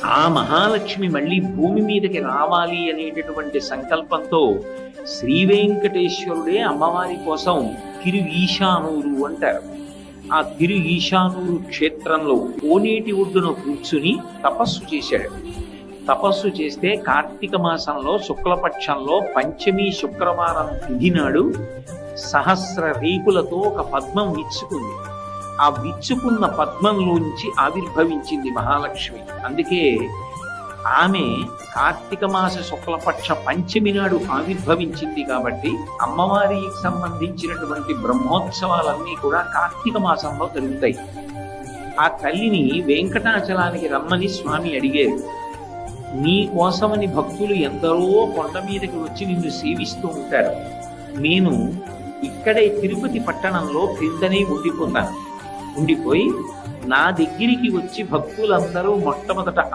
ఆ మహాలక్ష్మి మళ్ళీ భూమి మీదకి రావాలి అనేటటువంటి సంకల్పంతో శ్రీ వెంకటేశ్వరుడే అమ్మవారి కోసం తిరు ఈశానూరు అంటారు. ఆ తిరు ఈశానూరు క్షేత్రంలో కోనేటి ఒడ్డున కూర్చుని తపస్సు చేశాడు. తపస్సు చేస్తే కార్తీక మాసంలో శుక్లపక్షంలో పంచమి శుక్రవారం తిథి నాడు సహస్ర రేకులతో ఒక పద్మం విచ్చుకుంది. ఆ విచ్చుకున్న పద్మంలోంచి ఆవిర్భవించింది మహాలక్ష్మి. అందుకే ఆమె కార్తీక మాస శుక్లపక్ష పంచమి నాడు ఆవిర్భవించింది. కాబట్టి అమ్మవారికి సంబంధించినటువంటి బ్రహ్మోత్సవాలన్నీ కూడా కార్తీక మాసంలో జరుగుతాయి. ఆ తల్లిని వెంకటాచలానికి రమ్మని స్వామి అడిగారు. నీ కోసమని భక్తులు ఎందరో కొండ మీదకి వచ్చి నిన్ను సేవిస్తూ ఉంటారు. నేను ఇక్కడే తిరుపతి పట్టణంలో క్రిందనే ఉండిపోయి నా దగ్గరికి వచ్చి భక్తులందరూ మొట్టమొదట